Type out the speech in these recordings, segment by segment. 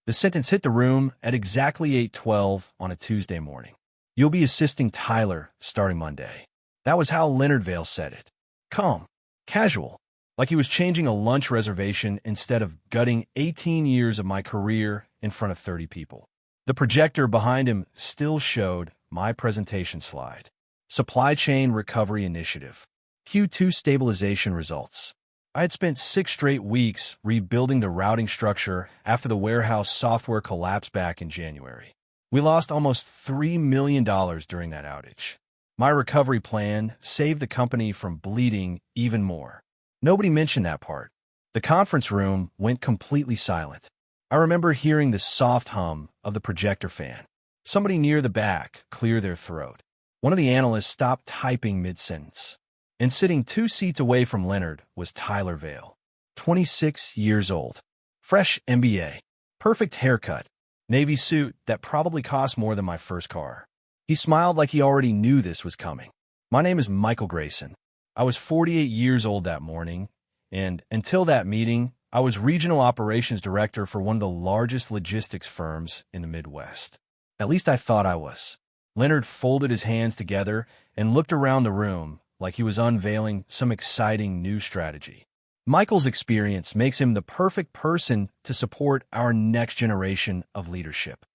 The sentence hit the room at exactly 8:12 on a Tuesday morning. You'll be assisting Tyler starting Monday. That was how Leonard Vale said it. Calm, casual, like he was changing a lunch reservation instead of gutting 18 years of my career in front of 30 people. The projector behind him still showed my presentation slide. Supply Chain Recovery Initiative. Q2 stabilization results. I had spent 6 straight weeks rebuilding the routing structure after the warehouse software collapsed back in January. We lost almost $3 million during that outage. My recovery plan saved the company from bleeding even more. Nobody mentioned that part. The conference room went completely silent. I remember hearing the soft hum of the projector fan. Somebody near the back clear their throat. One of the analysts stopped typing mid-sentence. And sitting 2 seats away from Leonard was Tyler Vale, 26 years old, fresh MBA, perfect haircut, navy suit that probably cost more than my first car. He smiled like he already knew this was coming. My name is Michael Grayson. I was 48 years old that morning, and until that meeting, I was regional operations director for one of the largest logistics firms in the Midwest. At least I thought I was. Leonard folded his hands together and looked around the room like he was unveiling some exciting new strategy. Michael's experience makes him the perfect person to support our next generation of leadership.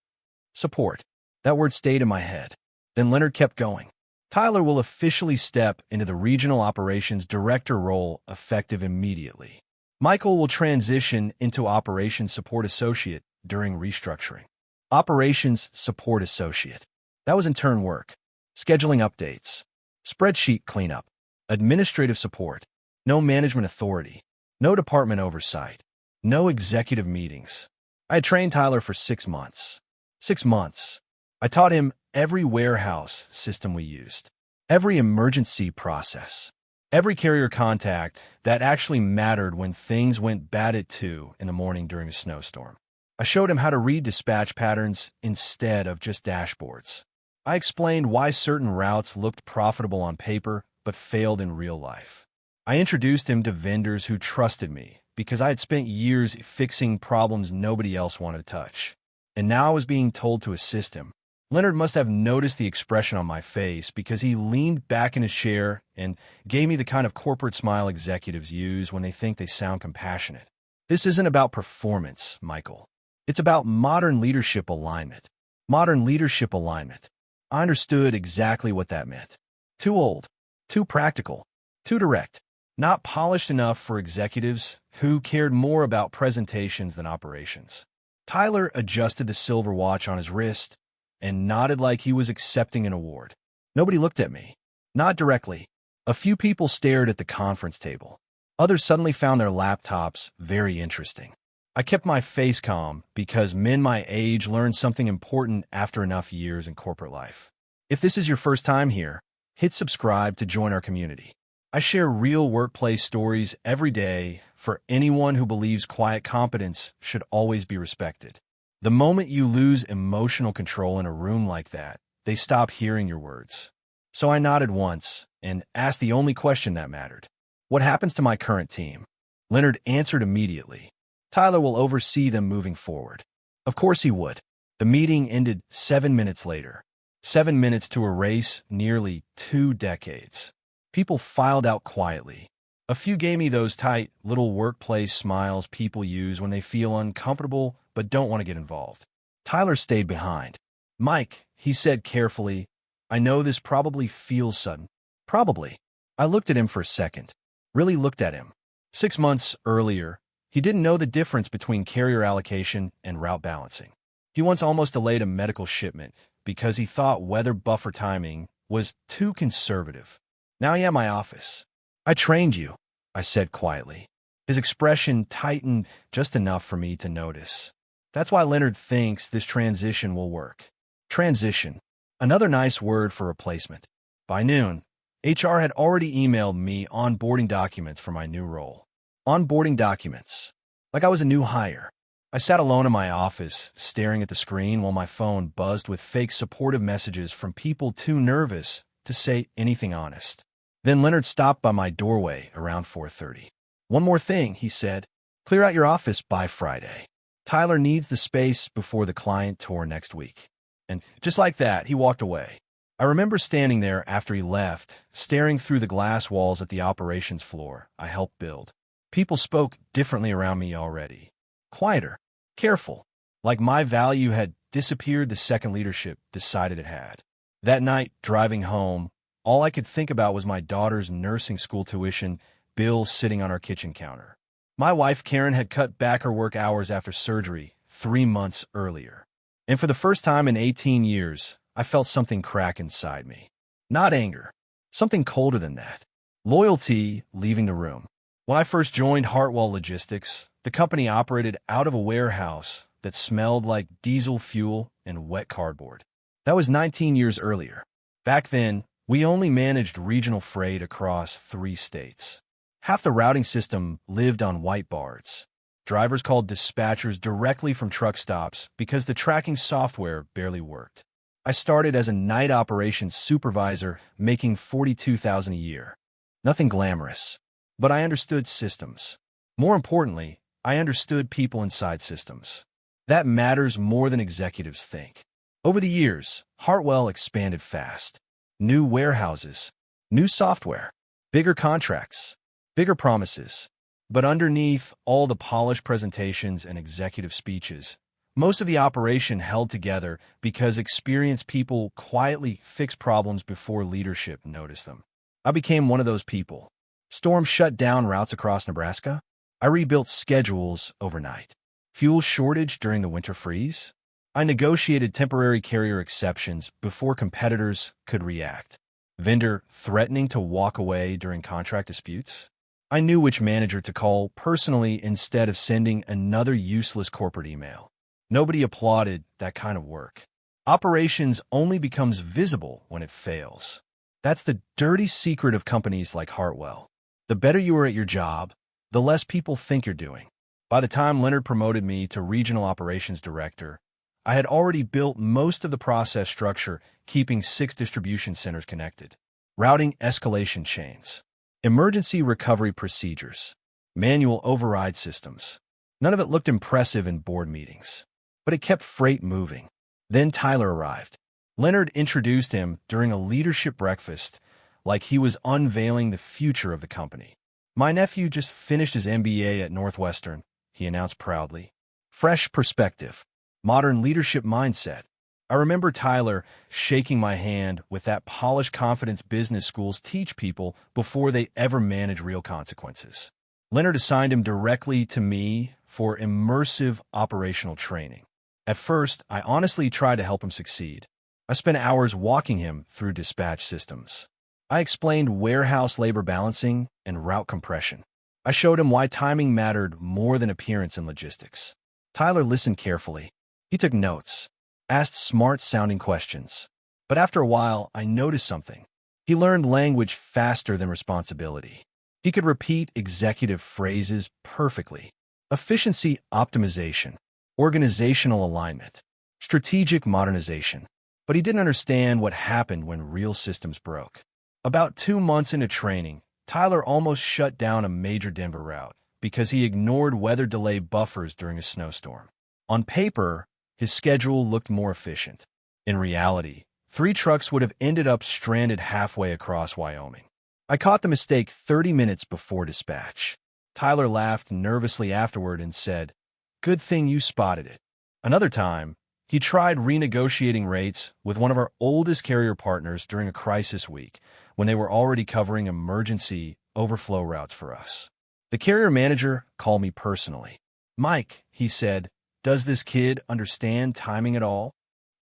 Support. That word stayed in my head. Then Leonard kept going. Tyler will officially step into the regional operations director role effective immediately. Michael will transition into operations support associate during restructuring. Operations support associate. That was intern work. Scheduling updates. Spreadsheet cleanup, administrative support, no management authority, no department oversight, no executive meetings. I had trained Tyler for 6 months. 6 months. I taught him every warehouse system we used, every emergency process, every carrier contact that actually mattered when things went bad at 2 in the morning during a snowstorm. I showed him how to read dispatch patterns instead of just dashboards. I explained why certain routes looked profitable on paper but failed in real life. I introduced him to vendors who trusted me because I had spent years fixing problems nobody else wanted to touch. And now I was being told to assist him. Leonard must have noticed the expression on my face because he leaned back in his chair and gave me the kind of corporate smile executives use when they think they sound compassionate. This isn't about performance, Michael. It's about modern leadership alignment. Modern leadership alignment. I understood exactly what that meant. Too old, too practical, too direct, not polished enough for executives who cared more about presentations than operations. Tyler adjusted the silver watch on his wrist and nodded like he was accepting an award. Nobody looked at me. Not directly. A few people stared at the conference table. Others suddenly found their laptops very interesting. I kept my face calm because men my age learn something important after enough years in corporate life. If this is your first time here, hit subscribe to join our community. I share real workplace stories every day for anyone who believes quiet competence should always be respected. The moment you lose emotional control in a room like that, they stop hearing your words. So I nodded once and asked the only question that mattered. What happens to my current team? Leonard answered immediately. Tyler will oversee them moving forward. Of course he would. The meeting ended 7 minutes later. 7 minutes to erase nearly 2 decades. People filed out quietly. A few gave me those tight, little workplace smiles people use when they feel uncomfortable but don't want to get involved. Tyler stayed behind. Mike, he said carefully, I know this probably feels sudden. Probably. I looked at him for a second. Really looked at him. 6 months earlier, he didn't know the difference between carrier allocation and route balancing. He once almost delayed a medical shipment because he thought weather buffer timing was too conservative. Now he at my office. I trained you, I said quietly. His expression tightened just enough for me to notice. That's why Leonard thinks this transition will work. Transition. Another nice word for replacement. By noon, HR had already emailed me onboarding documents for my new role. Onboarding documents. Like I was a new hire. I sat alone in my office, staring at the screen while my phone buzzed with fake supportive messages from people too nervous to say anything honest. Then Leonard stopped by my doorway around 4:30. One more thing, he said. Clear out your office by Friday. Tyler needs the space before the client tour next week. And just like that, he walked away. I remember standing there after he left, staring through the glass walls at the operations floor I helped build. People spoke differently around me already. Quieter, careful, like my value had disappeared the second leadership decided it had. That night, driving home, all I could think about was my daughter's nursing school tuition bill sitting on our kitchen counter. My wife, Karen, had cut back her work hours after surgery 3 months earlier. And for the first time in 18 years, I felt something crack inside me. Not anger, something colder than that. Loyalty leaving the room. When I first joined Hartwell Logistics, the company operated out of a warehouse that smelled like diesel fuel and wet cardboard. That was 19 years earlier. Back then, we only managed regional freight across 3 states. Half the routing system lived on whiteboards. Drivers called dispatchers directly from truck stops because the tracking software barely worked. I started as a night operations supervisor making $42,000 a year. Nothing glamorous, but I understood systems. More importantly, I understood people inside systems. That matters more than executives think. Over the years, Hartwell expanded fast. New warehouses, new software, bigger contracts, bigger promises. But underneath all the polished presentations and executive speeches, most of the operation held together because experienced people quietly fixed problems before leadership noticed them. I became one of those people. Storms shut down routes across Nebraska. I rebuilt schedules overnight. Fuel shortage during the winter freeze. I negotiated temporary carrier exceptions before competitors could react. Vendor threatening to walk away during contract disputes. I knew which manager to call personally instead of sending another useless corporate email. Nobody applauded that kind of work. Operations only becomes visible when it fails. That's the dirty secret of companies like Hartwell. The better you are at your job, the less people think you're doing. By the time Leonard promoted me to Regional Operations Director, I had already built most of the process structure, keeping 6 distribution centers connected. Routing escalation chains. Emergency recovery procedures, manual override systems. None of it looked impressive in board meetings, but it kept freight moving. Then Tyler arrived. Leonard introduced him during a leadership breakfast like he was unveiling the future of the company. "My nephew just finished his MBA at Northwestern," he announced proudly. "Fresh perspective, modern leadership mindset." I remember Tyler shaking my hand with that polished confidence business schools teach people before they ever manage real consequences. Leonard assigned him directly to me for immersive operational training. At first, I honestly tried to help him succeed. I spent hours walking him through dispatch systems. I explained warehouse labor balancing and route compression. I showed him why timing mattered more than appearance in logistics. Tyler listened carefully. He took notes. Asked smart-sounding questions. But after a while, I noticed something. He learned language faster than responsibility. He could repeat executive phrases perfectly. Efficiency optimization, organizational alignment, strategic modernization. But he didn't understand what happened when real systems broke. About 2 months into training, Tyler almost shut down a major Denver route because he ignored weather delay buffers during a snowstorm. On paper, his schedule looked more efficient. In reality, 3 trucks would have ended up stranded halfway across Wyoming. I caught the mistake 30 minutes before dispatch. Tyler laughed nervously afterward and said, "Good thing you spotted it." Another time, he tried renegotiating rates with one of our oldest carrier partners during a crisis week when they were already covering emergency overflow routes for us. The carrier manager called me personally. "Mike," he said, "does this kid understand timing at all?"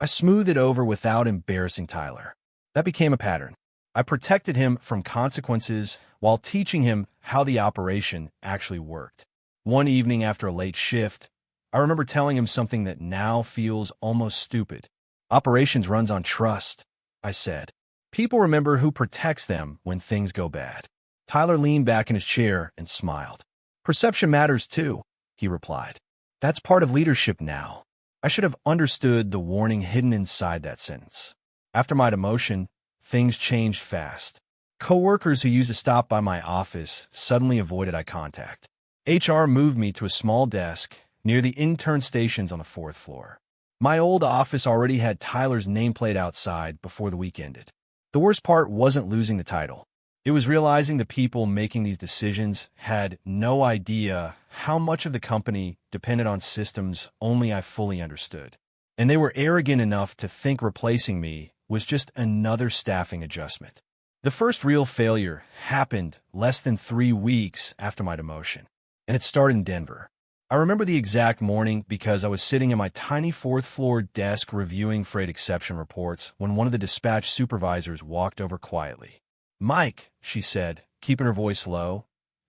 I smoothed it over without embarrassing Tyler. That became a pattern. I protected him from consequences while teaching him how the operation actually worked. One evening after a late shift, I remember telling him something that now feels almost stupid. "Operations runs on trust," I said. "People remember who protects them when things go bad." Tyler leaned back in his chair and smiled. "Perception matters too," he replied. "That's part of leadership now." I should have understood the warning hidden inside that sentence. After my demotion, things changed fast. Coworkers who used to stop by my office suddenly avoided eye contact. HR moved me to a small desk near the intern stations on the 4th floor. My old office already had Tyler's nameplate outside before the week ended. The worst part wasn't losing the title. It was realizing the people making these decisions had no idea how much of the company depended on systems only I fully understood. And they were arrogant enough to think replacing me was just another staffing adjustment. The first real failure happened less than 3 weeks after my demotion, and it started in Denver. I remember the exact morning because I was sitting at my tiny 4th floor desk reviewing freight exception reports when one of the dispatch supervisors walked over quietly. "Mike," she said, keeping her voice low,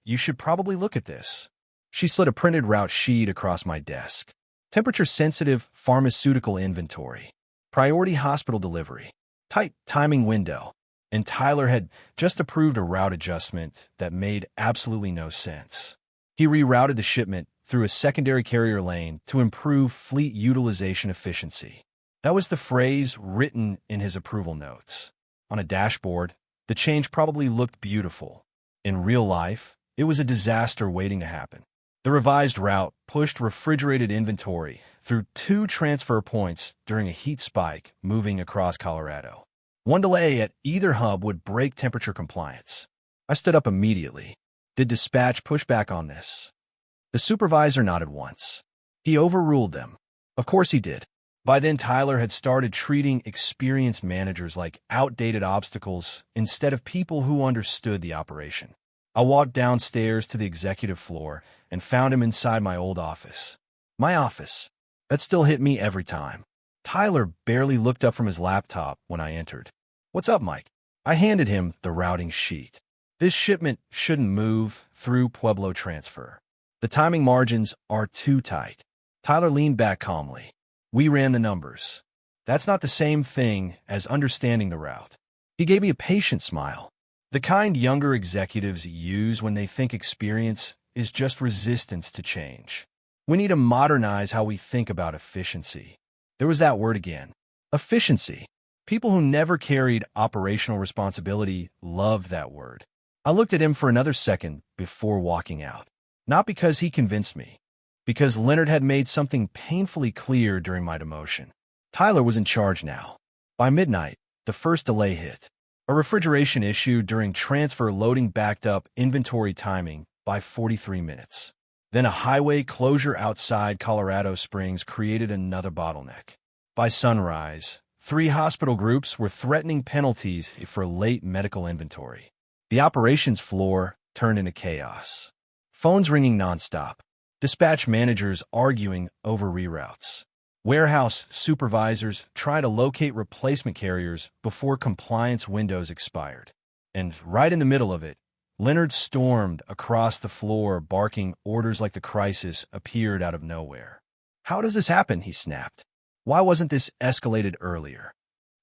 "you should probably look at this." She slid a printed route sheet across my desk. Temperature-sensitive pharmaceutical inventory. Priority hospital delivery. Tight timing window. And Tyler had just approved a route adjustment that made absolutely no sense. He rerouted the shipment through a secondary carrier lane to improve fleet utilization efficiency. That was the phrase written in his approval notes. On a dashboard, the change probably looked beautiful. In real life, it was a disaster waiting to happen. The revised route pushed refrigerated inventory through 2 transfer points during a heat spike moving across Colorado. One delay at either hub would break temperature compliance. I stood up immediately. Did dispatch push back on this? The supervisor nodded once. He overruled them. Of course he did. By then, Tyler had started treating experienced managers like outdated obstacles instead of people who understood the operation. I walked downstairs to the executive floor and found him inside my old office. My office. That still hit me every time. Tyler barely looked up from his laptop when I entered. "What's up, Mike?" I handed him the routing sheet. "This shipment shouldn't move through Pueblo transfer. The timing margins are too tight." Tyler leaned back calmly. "We ran the numbers. That's not the same thing as understanding the route." He gave me a patient smile. The kind younger executives use when they think experience is just resistance to change. We need to modernize how we think about efficiency. There was that word again. Efficiency. People who never carried operational responsibility loved that word. I looked at him for another second before walking out. Not because he convinced me, because Leonard had made something painfully clear during my demotion. Tyler was in charge now. By midnight, the first delay hit. A refrigeration issue during transfer loading backed up inventory timing by 43 minutes. Then a highway closure outside Colorado Springs created another bottleneck. By sunrise, 3 hospital groups were threatening penalties for late medical inventory. The operations floor turned into chaos. Phones ringing nonstop. Dispatch managers arguing over reroutes. Warehouse supervisors trying to locate replacement carriers before compliance windows expired. And right in the middle of it, Leonard stormed across the floor, barking orders like the crisis appeared out of nowhere. "How does this happen?" he snapped. "Why wasn't this escalated earlier?"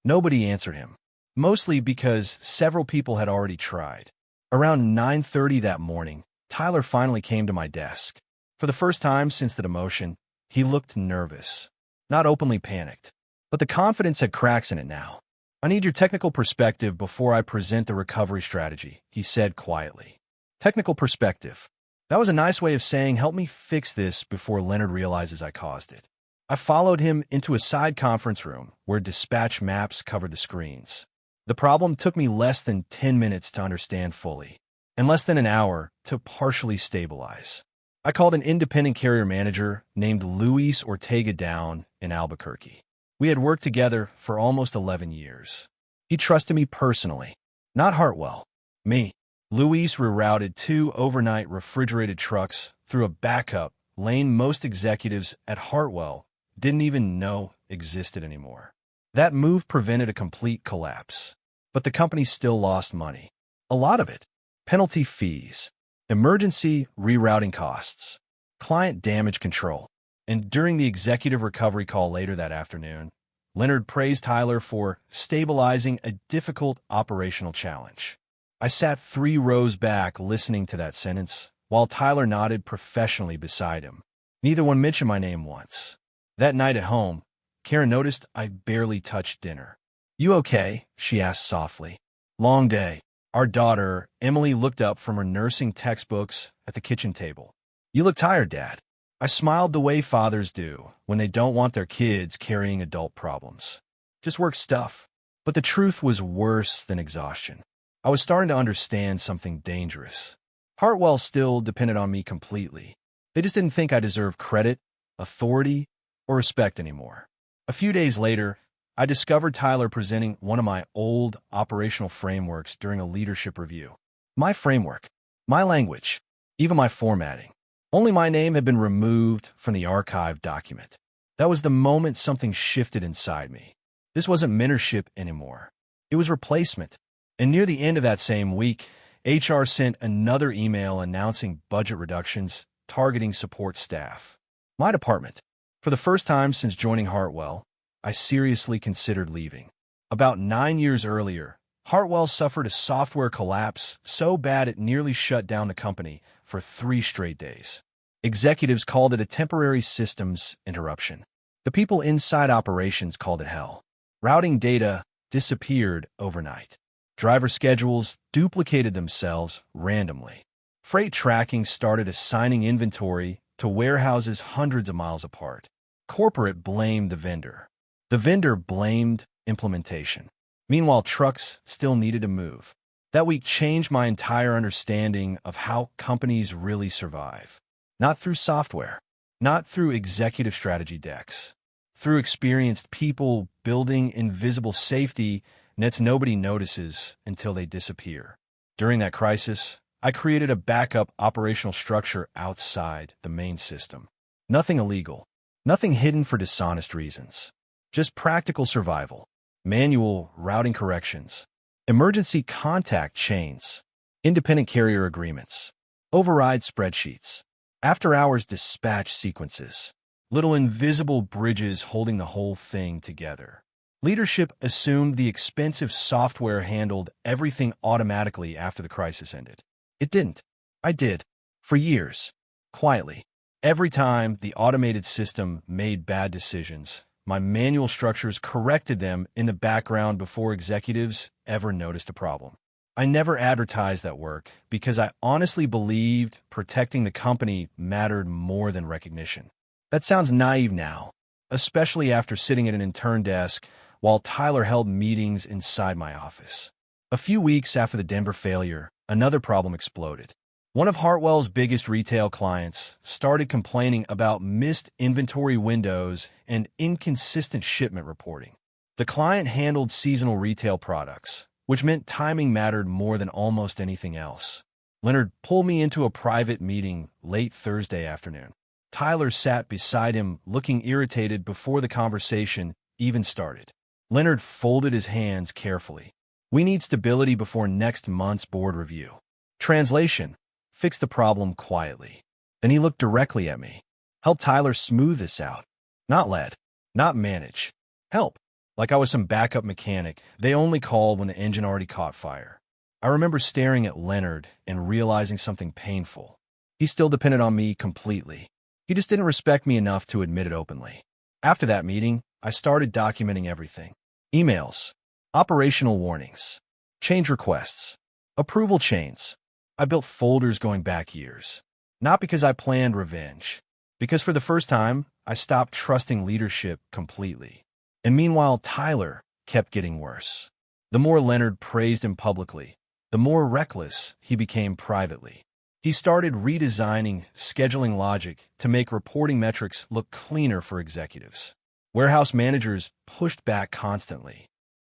Nobody answered him, mostly because several people had already tried. Around 9:30 that morning, Tyler finally came to my desk. For the first time since the demotion, he looked nervous. Not openly panicked, but the confidence had cracks in it now. "I need your technical perspective before I present the recovery strategy," he said quietly. Technical perspective. That was a nice way of saying, "Help me fix this before Leonard realizes I caused it." I followed him into a side conference room where dispatch maps covered the screens. The problem took me less than 10 minutes to understand fully, and less than an hour to partially stabilize. I called an independent carrier manager named Luis Ortega down in Albuquerque. We had worked together for almost 11 years. He trusted me personally, not Hartwell, me. Luis rerouted 2 overnight refrigerated trucks through a backup lane most executives at Hartwell didn't even know existed anymore. That move prevented a complete collapse, but the company still lost money. A lot of it. Penalty fees, emergency rerouting costs, client damage control. And during the executive recovery call later that afternoon, Leonard praised Tyler for stabilizing a difficult operational challenge. I sat 3 rows back listening to that sentence, while Tyler nodded professionally beside him. Neither one mentioned my name once. That night at home, Karen noticed I barely touched dinner. "You okay?" she asked softly. "Long day." Our daughter, Emily, looked up from her nursing textbooks at the kitchen table. "You look tired, Dad." I smiled the way fathers do when they don't want their kids carrying adult problems. Just work stuff. But the truth was worse than exhaustion. I was starting to understand something dangerous. Hartwell still depended on me completely. They just didn't think I deserved credit, authority, or respect anymore. A few days later, I discovered Tyler presenting one of my old operational frameworks during a leadership review. My framework, my language, even my formatting. Only my name had been removed from the archived document. That was the moment something shifted inside me. This wasn't mentorship anymore. It was replacement. And near the end of that same week, HR sent another email announcing budget reductions targeting support staff. My department. For the first time since joining Hartwell, I seriously considered leaving. About 9 years earlier, Hartwell suffered a software collapse so bad it nearly shut down the company for 3 straight days. Executives called it a temporary systems interruption. The people inside operations called it hell. Routing data disappeared overnight. Driver schedules duplicated themselves randomly. Freight tracking started assigning inventory to warehouses hundreds of miles apart. Corporate blamed the vendor. The vendor blamed implementation. Meanwhile, trucks still needed to move. That week changed my entire understanding of how companies really survive. Not through software, not through executive strategy decks, through experienced people building invisible safety nets nobody notices until they disappear. During that crisis, I created a backup operational structure outside the main system. Nothing illegal, nothing hidden for dishonest reasons. Just practical survival, manual routing corrections, emergency contact chains, independent carrier agreements, override spreadsheets, after-hours dispatch sequences, little invisible bridges holding the whole thing together. Leadership assumed the expensive software handled everything automatically after the crisis ended. It didn't. I did. For years. Quietly. Every time the automated system made bad decisions, my manual structures corrected them in the background before executives ever noticed a problem. I never advertised that work because I honestly believed protecting the company mattered more than recognition. That sounds naive now, especially after sitting at an intern desk while Tyler held meetings inside my office. A few weeks after the Denver failure, another problem exploded. One of Hartwell's biggest retail clients started complaining about missed inventory windows and inconsistent shipment reporting. The client handled seasonal retail products, which meant timing mattered more than almost anything else. Leonard pulled me into a private meeting late Thursday afternoon. Tyler sat beside him, looking irritated before the conversation even started. Leonard folded his hands carefully. "We need stability before next month's board review." Translation: fix the problem quietly. Then he looked directly at me. Help Tyler smooth this out. Not lead. Not manage. Help. Like I was some backup mechanic they only called when the engine already caught fire. I remember staring at Leonard and realizing something painful. He still depended on me completely. He just didn't respect me enough to admit it openly. After that meeting, I started documenting everything. Emails, operational warnings, change requests, approval chains. I built folders going back years. Not because I planned revenge, because for the first time, I stopped trusting leadership completely. And meanwhile, Tyler kept getting worse. The more Leonard praised him publicly, the more reckless he became privately. He started redesigning scheduling logic to make reporting metrics look cleaner for executives. Warehouse managers pushed back constantly.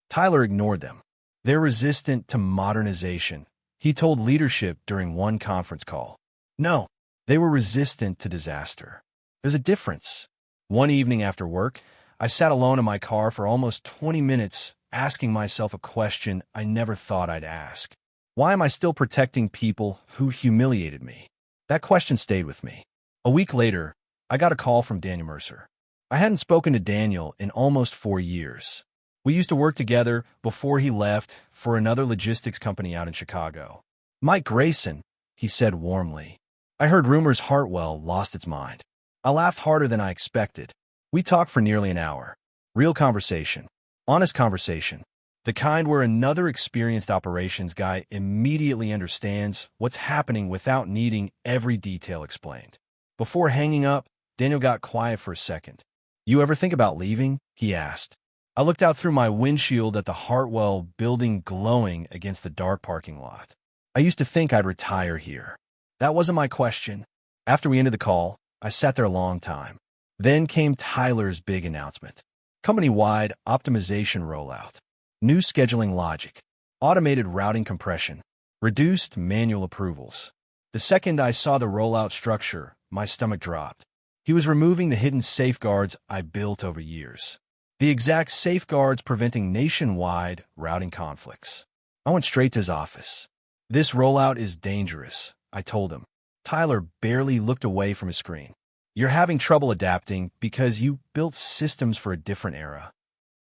Tyler ignored them. They're resistant to modernization, he told leadership during one conference call. No, they were resistant to disaster. There's a difference. One evening after work, I sat alone in my car for almost 20 minutes asking myself a question I never thought I'd ask. Why am I still protecting people who humiliated me? That question stayed with me. A week later, I got a call from Daniel Mercer. I hadn't spoken to Daniel in almost 4 years. We used to work together before he left for another logistics company out in Chicago. "Mike Grayson," he said warmly. "I heard rumors Hartwell lost its mind." I laughed harder than I expected. We talked for nearly an hour. Real conversation. Honest conversation. The kind where another experienced operations guy immediately understands what's happening without needing every detail explained. Before hanging up, Daniel got quiet for a second. You ever think about leaving? He asked. I looked out through my windshield at the Hartwell building glowing against the dark parking lot. I used to think I'd retire here. That wasn't my question. After we ended the call, I sat there a long time. Then came Tyler's big announcement. Company-wide optimization rollout. New scheduling logic. Automated routing compression. Reduced manual approvals. The second I saw the rollout structure, my stomach dropped. He was removing the hidden safeguards I built over years. The exact safeguards preventing nationwide routing conflicts. I went straight to his office. This rollout is dangerous, I told him. Tyler barely looked away from his screen. You're having trouble adapting because you built systems for a different era.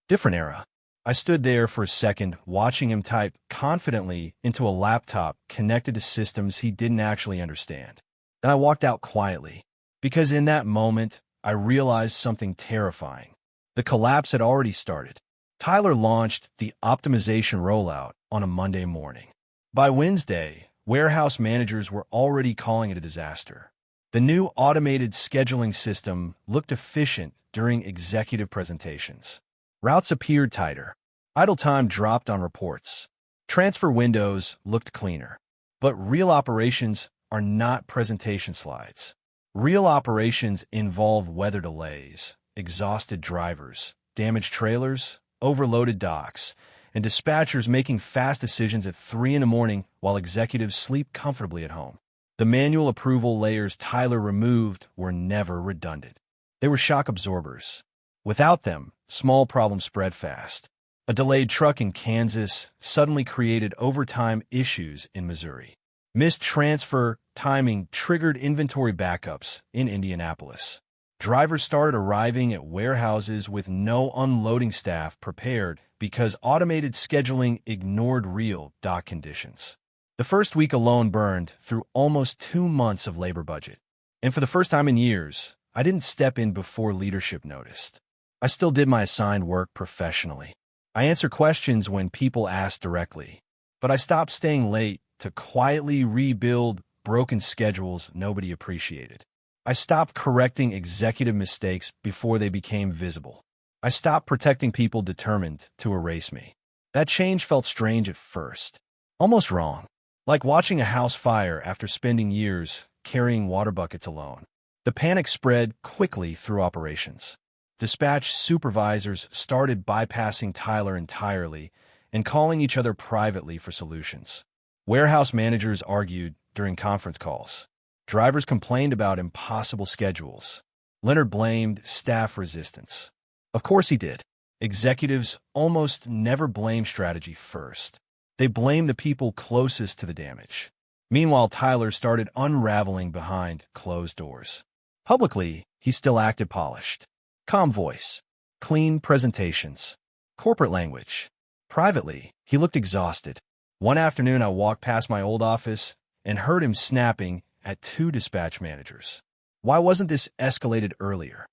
Different era. I stood there for a second, watching him type confidently into a laptop connected to systems he didn't actually understand. Then I walked out quietly, because in that moment, I realized something terrifying. The collapse had already started. Tyler launched the optimization rollout on a Monday morning. By Wednesday, warehouse managers were already calling it a disaster. The new automated scheduling system looked efficient during executive presentations. Routes appeared tighter. Idle time dropped on reports. Transfer windows looked cleaner. But real operations are not presentation slides. Real operations involve weather delays, exhausted drivers, damaged trailers, overloaded docks, and dispatchers making fast decisions at 3 in the morning while executives sleep comfortably at home. The manual approval layers Tyler removed were never redundant. They were shock absorbers. Without them, small problems spread fast. A delayed truck in Kansas suddenly created overtime issues in Missouri. Missed transfer timing triggered inventory backups in Indianapolis. Drivers started arriving at warehouses with no unloading staff prepared because automated scheduling ignored real dock conditions. The first week alone burned through almost 2 months of labor budget. And for the first time in years, I didn't step in before leadership noticed. I still did my assigned work professionally. I answered questions when people asked directly, but I stopped staying late to quietly rebuild broken schedules nobody appreciated. I stopped correcting executive mistakes before they became visible. I stopped protecting people determined to erase me. That change felt strange at first, almost wrong, like watching a house fire after spending years carrying water buckets alone. The panic spread quickly through operations. Dispatch supervisors started bypassing Tyler entirely and calling each other privately for solutions. Warehouse managers argued during conference calls. Drivers complained about impossible schedules. Leonard blamed staff resistance. Of course he did. Executives almost never blame strategy first. They blame the people closest to the damage. Meanwhile, Tyler started unraveling behind closed doors. Publicly, he still acted polished. Calm voice, clean presentations, corporate language. Privately, he looked exhausted. One afternoon, I walked past my old office and heard him snapping at 2 dispatch managers. Why wasn't this escalated earlier?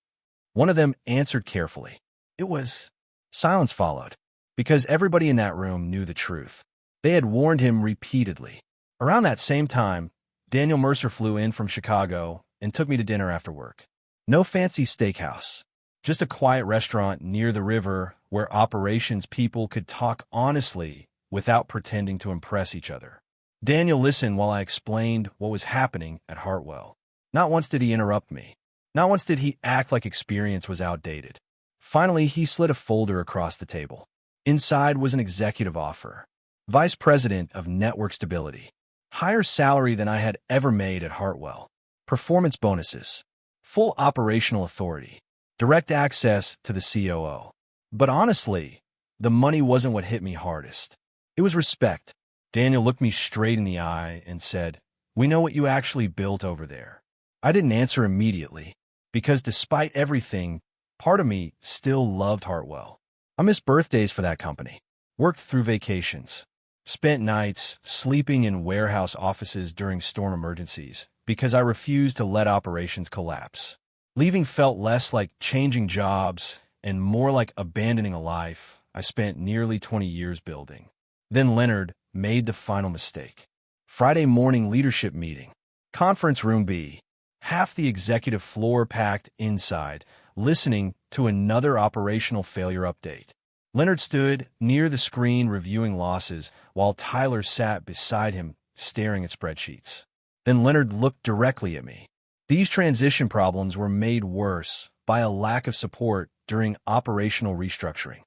One of them answered carefully. It was. Silence followed, because everybody in that room knew the truth. They had warned him repeatedly. Around that same time, Daniel Mercer flew in from Chicago and took me to dinner after work. No fancy steakhouse. Just a quiet restaurant near the river where operations people could talk honestly without pretending to impress each other. Daniel listened while I explained what was happening at Hartwell. Not once did he interrupt me. Not once did he act like experience was outdated. Finally, he slid a folder across the table. Inside was an executive offer. Vice President of Network Stability. Higher salary than I had ever made at Hartwell. Performance bonuses. Full operational authority. Direct access to the COO. But honestly, the money wasn't what hit me hardest. It was respect. Daniel looked me straight in the eye and said, "We know what you actually built over there." I didn't answer immediately, because despite everything, part of me still loved Hartwell. I missed birthdays for that company, worked through vacations, spent nights sleeping in warehouse offices during storm emergencies because I refused to let operations collapse. Leaving felt less like changing jobs and more like abandoning a life I spent nearly 20 years building. Then Leonard made the final mistake. Friday morning leadership meeting. Conference room B. half the executive floor packed inside, listening to another operational failure update. Leonard stood near the screen reviewing losses, while Tyler sat beside him, staring at spreadsheets. Then Leonard looked directly at me. These transition problems were made worse by a lack of support during operational restructuring.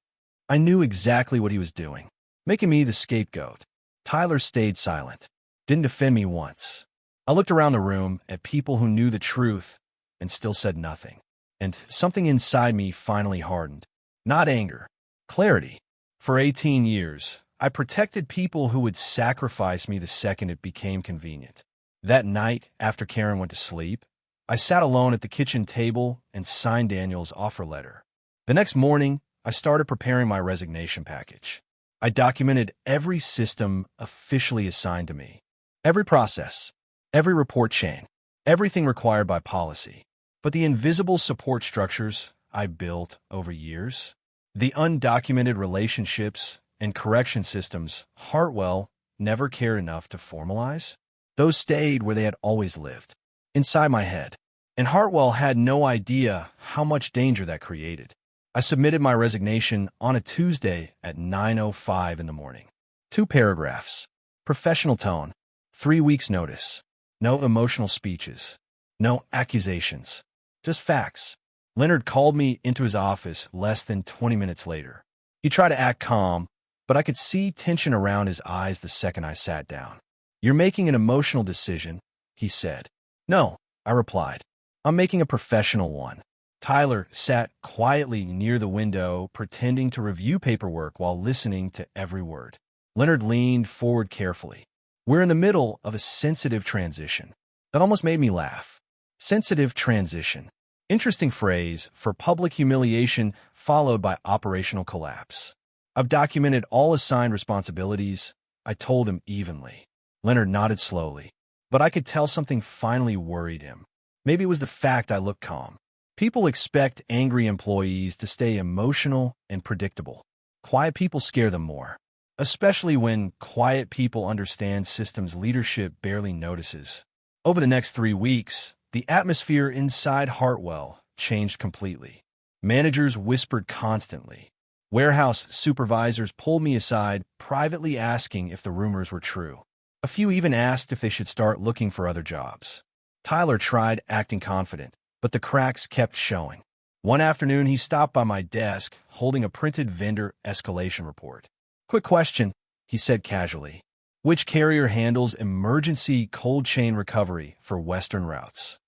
I knew exactly what he was doing, making me the scapegoat. Tyler stayed silent, didn't defend me once. I looked around the room at people who knew the truth and still said nothing. And something inside me finally hardened. Not anger, clarity. For 18 years, I protected people who would sacrifice me the second it became convenient. That night, after Karen went to sleep, I sat alone at the kitchen table and signed Daniel's offer letter. The next morning, I started preparing my resignation package. I documented every system officially assigned to me, every process, every report chain, everything required by policy. But the invisible support structures I built over years, the undocumented relationships and correction systems Hartwell never cared enough to formalize, those stayed where they had always lived, inside my head. And Hartwell had no idea how much danger that created. I submitted my resignation on a Tuesday at 9:05 in the morning. 2 paragraphs, professional tone, 3 weeks notice, no emotional speeches, no accusations, just facts. Leonard called me into his office less than 20 minutes later. He tried to act calm, but I could see tension around his eyes the second I sat down. "You're making an emotional decision," he said. "No," I replied. "I'm making a professional one." Tyler sat quietly near the window, pretending to review paperwork while listening to every word. Leonard leaned forward carefully. "We're in the middle of a sensitive transition." That almost made me laugh. Sensitive transition. Interesting phrase for public humiliation followed by operational collapse. "I've documented all assigned responsibilities," I told him evenly. Leonard nodded slowly, but I could tell something finally worried him. Maybe it was the fact I looked calm. People expect angry employees to stay emotional and predictable. Quiet people scare them more, especially when quiet people understand systems leadership barely notices. Over the next 3 weeks, the atmosphere inside Hartwell changed completely. Managers whispered constantly. Warehouse supervisors pulled me aside, privately asking if the rumors were true. A few even asked if they should start looking for other jobs. Tyler tried acting confident, but the cracks kept showing. One afternoon, he stopped by my desk, holding a printed vendor escalation report. "Quick question," he said casually. "Which carrier handles emergency cold chain recovery for Western routes?"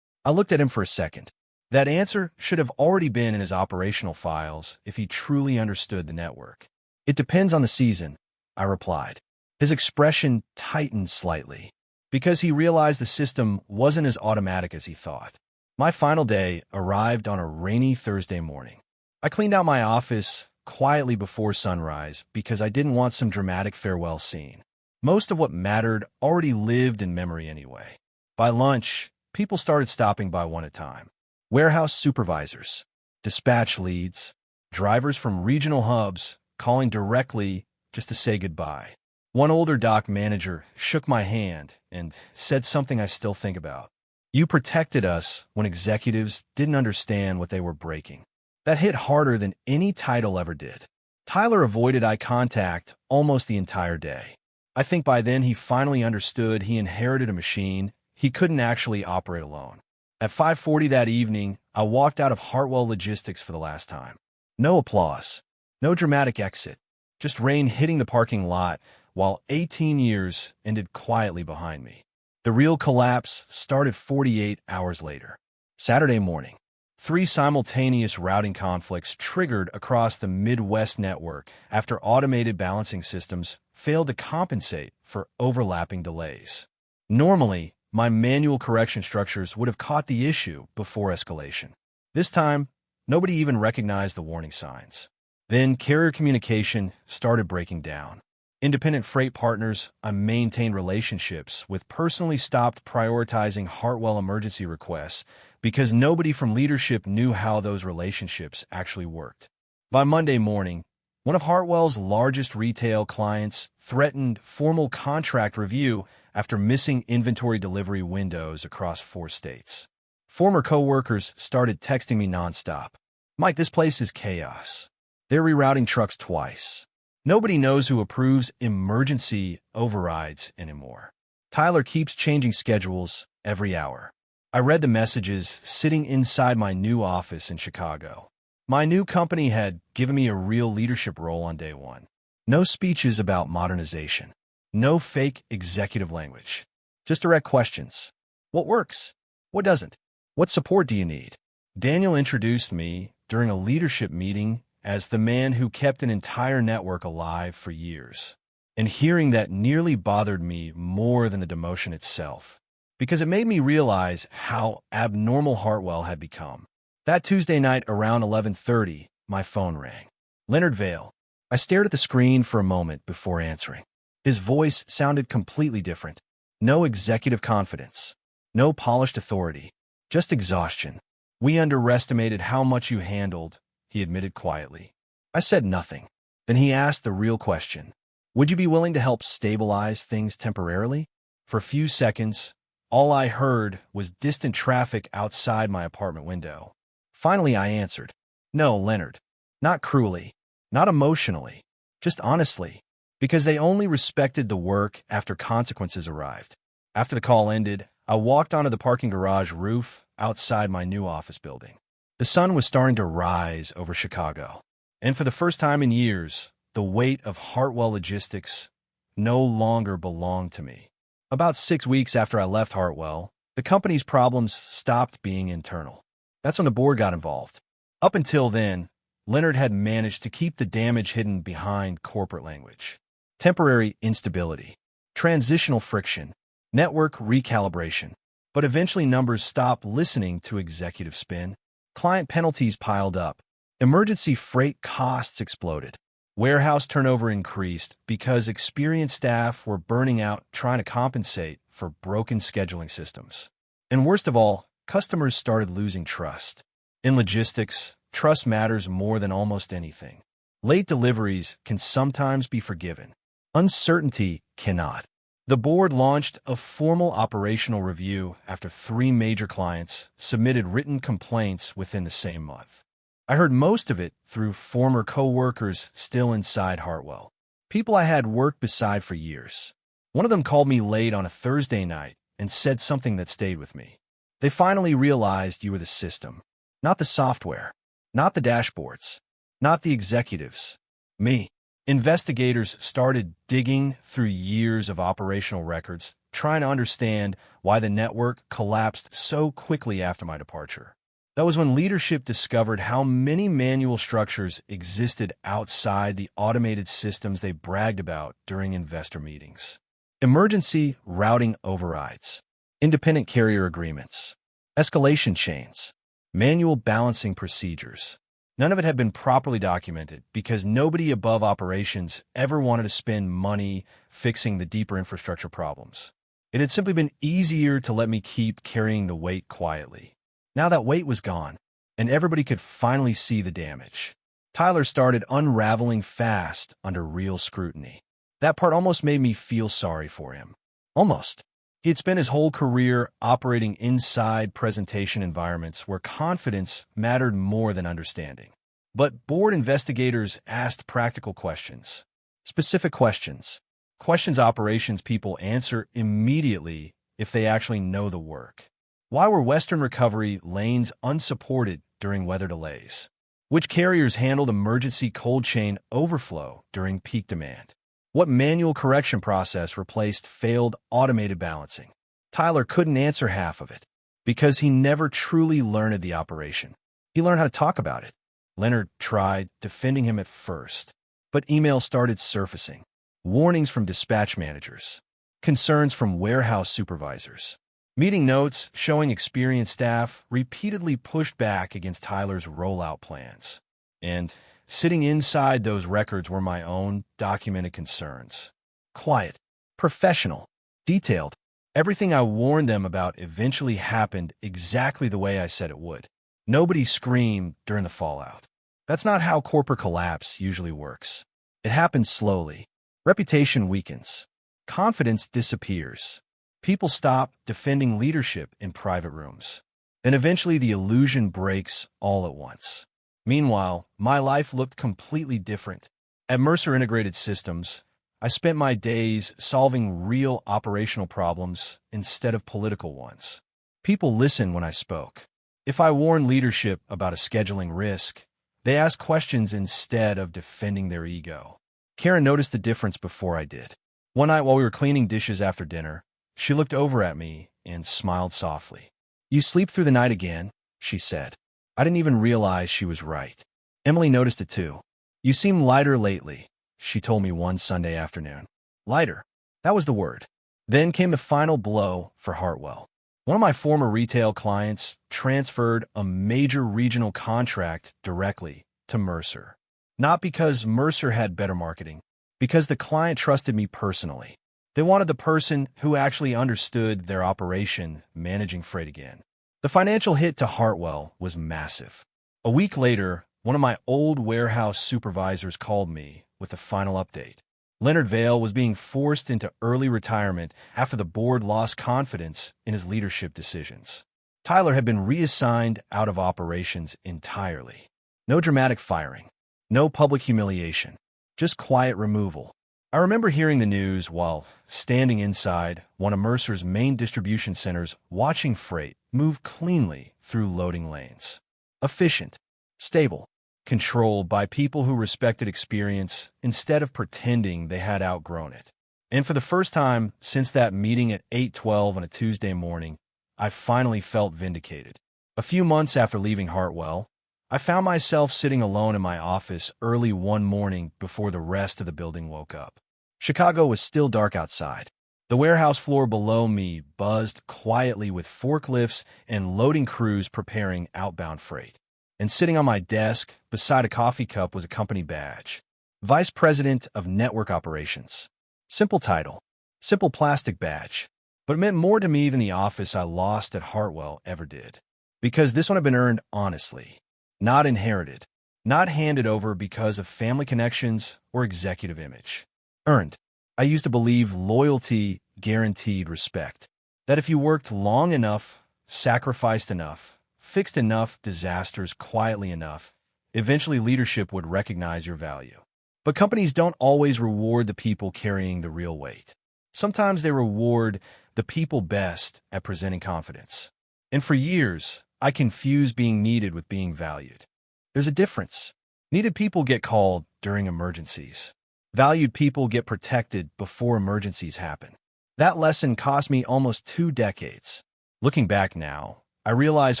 I looked at him for a second. That answer should have already been in his operational files if he truly understood the network. "It depends on the season," I replied. His expression tightened slightly, because he realized the system wasn't as automatic as he thought. My final day arrived on a rainy Thursday morning. I cleaned out my office quietly before sunrise because I didn't want some dramatic farewell scene. Most of what mattered already lived in memory anyway. By lunch, people started stopping by one at a time. Warehouse supervisors, dispatch leads, drivers from regional hubs calling directly just to say goodbye. One older dock manager shook my hand and said something I still think about. "You protected us when executives didn't understand what they were breaking." That hit harder than any title ever did. Tyler avoided eye contact almost the entire day. I think by then he finally understood he inherited a machine he couldn't actually operate alone. At 5:40 that evening, I walked out of Hartwell Logistics for the last time. No applause, no dramatic exit, just rain hitting the parking lot while 18 years ended quietly behind me. The real collapse started 48 hours later. Saturday morning, 3 simultaneous routing conflicts triggered across the Midwest network after automated balancing systems failed to compensate for overlapping delays. Normally, my manual correction structures would have caught the issue before escalation. This time, nobody even recognized the warning signs. Then carrier communication started breaking down. Independent freight partners I maintained relationships with personally stopped prioritizing Hartwell emergency requests because nobody from leadership knew how those relationships actually worked. By Monday morning, one of Hartwell's largest retail clients threatened formal contract review after missing inventory delivery windows across 4 states. Former coworkers started texting me nonstop. Mike, this place is chaos. They're rerouting trucks twice. Nobody knows who approves emergency overrides anymore. Tyler keeps changing schedules every hour. I read the messages sitting inside my new office in Chicago. My new company had given me a real leadership role on day one. No speeches about modernization. No fake executive language. Just direct questions. What works? What doesn't? What support do you need? Daniel introduced me during a leadership meeting as the man who kept an entire network alive for years. And hearing that nearly bothered me more than the demotion itself, because it made me realize how abnormal Hartwell had become. That Tuesday night around 11:30, my phone rang. Leonard Vale. I stared at the screen for a moment before answering. His voice sounded completely different. No executive confidence. No polished authority. Just exhaustion. We underestimated how much you handled, he admitted quietly. I said nothing. Then he asked the real question. Would you be willing to help stabilize things temporarily? For a few seconds, all I heard was distant traffic outside my apartment window. Finally, I answered. No, Leonard. Not cruelly. Not emotionally. Just honestly. Because they only respected the work after consequences arrived. After the call ended, I walked onto the parking garage roof outside my new office building. The sun was starting to rise over Chicago. And for the first time in years, the weight of Hartwell Logistics no longer belonged to me. About 6 weeks after I left Hartwell, the company's problems stopped being internal. That's when the board got involved. Up until then, Leonard had managed to keep the damage hidden behind corporate language. Temporary instability, transitional friction, network recalibration. But eventually numbers stopped listening to executive spin. Client penalties piled up. Emergency freight costs exploded. Warehouse turnover increased because experienced staff were burning out trying to compensate for broken scheduling systems. And worst of all, customers started losing trust. In logistics, trust matters more than almost anything. Late deliveries can sometimes be forgiven. Uncertainty cannot. The board launched a formal operational review after 3 major clients submitted written complaints within the same month. I heard most of it through former co-workers still inside Hartwell, people I had worked beside for years. One of them called me late on a Thursday night and said something that stayed with me. They finally realized you were the system, not the software, not the dashboards, not the executives. Me. Investigators started digging through years of operational records, trying to understand why the network collapsed so quickly after my departure. That was when leadership discovered how many manual structures existed outside the automated systems they bragged about during investor meetings. Emergency routing overrides, independent carrier agreements, escalation chains, manual balancing procedures. None of it had been properly documented because nobody above operations ever wanted to spend money fixing the deeper infrastructure problems. It had simply been easier to let me keep carrying the weight quietly. Now that weight was gone, and everybody could finally see the damage. Tyler started unraveling fast under real scrutiny. That part almost made me feel sorry for him. Almost. He had spent his whole career operating inside presentation environments where confidence mattered more than understanding. But board investigators asked practical questions. Specific questions. Questions operations people answer immediately if they actually know the work. Why were Western recovery lanes unsupported during weather delays? Which carriers handled emergency cold chain overflow during peak demand? What manual correction process replaced failed automated balancing? Tyler couldn't answer half of it because he never truly learned the operation. He learned how to talk about it. Leonard tried defending him at first, but emails started surfacing. Warnings from dispatch managers. Concerns from warehouse supervisors. Meeting notes showing experienced staff repeatedly pushed back against Tyler's rollout plans. And sitting inside those records were my own documented concerns. Quiet, professional, detailed. Everything I warned them about eventually happened exactly the way I said it would. Nobody screamed during the fallout. That's not how corporate collapse usually works. It happens slowly. Reputation weakens. Confidence disappears. People stop defending leadership in private rooms. And eventually the illusion breaks all at once. Meanwhile, my life looked completely different. At Mercer Integrated Systems, I spent my days solving real operational problems instead of political ones. People listened when I spoke. If I warned leadership about a scheduling risk, they asked questions instead of defending their ego. Karen noticed the difference before I did. One night while we were cleaning dishes after dinner, she looked over at me and smiled softly. "You sleep through the night again," she said. I didn't even realize she was right. Emily noticed it too. "You seem lighter lately," she told me one Sunday afternoon. Lighter. That was the word. Then came the final blow for Hartwell. One of my former retail clients transferred a major regional contract directly to Mercer. Not because Mercer had better marketing, because the client trusted me personally. They wanted the person who actually understood their operation managing freight again. The financial hit to Hartwell was massive. A week later, one of my old warehouse supervisors called me with the final update. Leonard Vail was being forced into early retirement after the board lost confidence in his leadership decisions. Tyler had been reassigned out of operations entirely. No dramatic firing, no public humiliation, just quiet removal. I remember hearing the news while standing inside one of Mercer's main distribution centers, watching freight move cleanly through loading lanes. Efficient, stable, controlled by people who respected experience instead of pretending they had outgrown it. And for the first time since that meeting at 8:12 on a Tuesday morning, I finally felt vindicated. A few months after leaving Hartwell, I found myself sitting alone in my office early one morning before the rest of the building woke up. Chicago was still dark outside. The warehouse floor below me buzzed quietly with forklifts and loading crews preparing outbound freight. And sitting on my desk, beside a coffee cup, was a company badge. Vice President of Network Operations. Simple title. Simple plastic badge. But it meant more to me than the office I lost at Hartwell ever did. Because this one had been earned honestly. Not inherited. Not handed over because of family connections or executive image. Earned. I used to believe loyalty guaranteed respect. That if you worked long enough, sacrificed enough, fixed enough disasters quietly enough, eventually leadership would recognize your value. But companies don't always reward the people carrying the real weight. Sometimes they reward the people best at presenting confidence. And for years, I confused being needed with being valued. There's a difference. Needed people get called during emergencies. Valued people get protected before emergencies happen. That lesson cost me almost 2 decades. Looking back now, I realize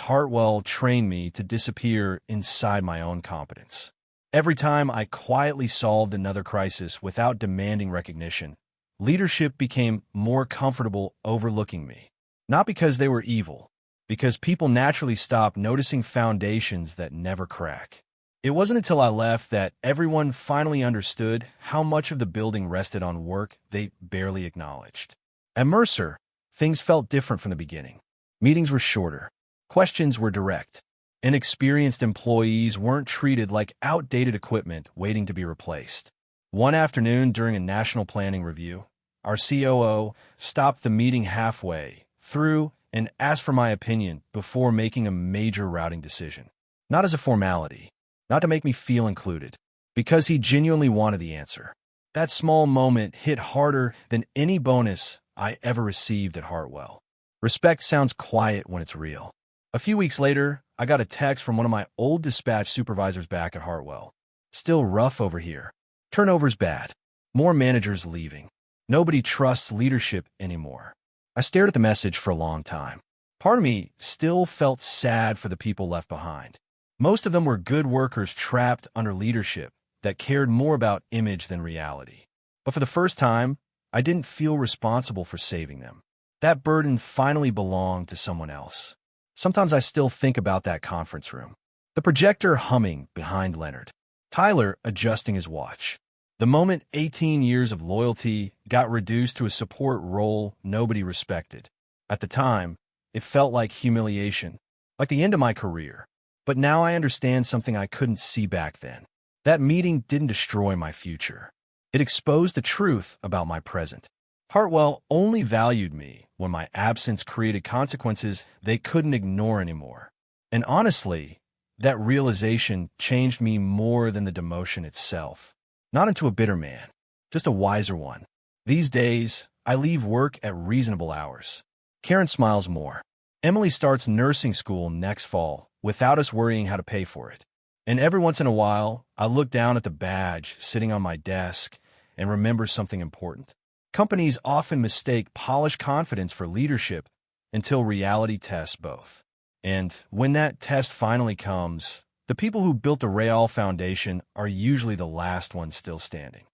Hartwell trained me to disappear inside my own competence. Every time I quietly solved another crisis without demanding recognition, leadership became more comfortable overlooking me. Not because they were evil, because people naturally stop noticing foundations that never crack. It wasn't until I left that everyone finally understood how much of the building rested on work they barely acknowledged. At Mercer, things felt different from the beginning. Meetings were shorter. Questions were direct. Inexperienced employees weren't treated like outdated equipment waiting to be replaced. One afternoon during a national planning review, our COO stopped the meeting halfway through and asked for my opinion before making a major routing decision. Not as a formality, not to make me feel included, because he genuinely wanted the answer. That small moment hit harder than any bonus I ever received at Hartwell. Respect sounds quiet when it's real. A few weeks later, I got a text from one of my old dispatch supervisors back at Hartwell. "Still rough over here. Turnover's bad. More managers leaving. Nobody trusts leadership anymore." I stared at the message for a long time. Part of me still felt sad for the people left behind. Most of them were good workers trapped under leadership that cared more about image than reality. But for the first time, I didn't feel responsible for saving them. That burden finally belonged to someone else. Sometimes I still think about that conference room. The projector humming behind Leonard. Tyler adjusting his watch. The moment 18 years of loyalty got reduced to a support role nobody respected. At the time, it felt like humiliation, like the end of my career. But now I understand something I couldn't see back then. That meeting didn't destroy my future. It exposed the truth about my present. Hartwell only valued me when my absence created consequences they couldn't ignore anymore. And honestly, that realization changed me more than the demotion itself. Not into a bitter man, just a wiser one. These days, I leave work at reasonable hours. Karen smiles more. Emily starts nursing school next fall without us worrying how to pay for it. And every once in a while, I look down at the badge sitting on my desk and remember something important. Companies often mistake polished confidence for leadership until reality tests both. And when that test finally comes, the people who built the Real Foundation are usually the last ones still standing.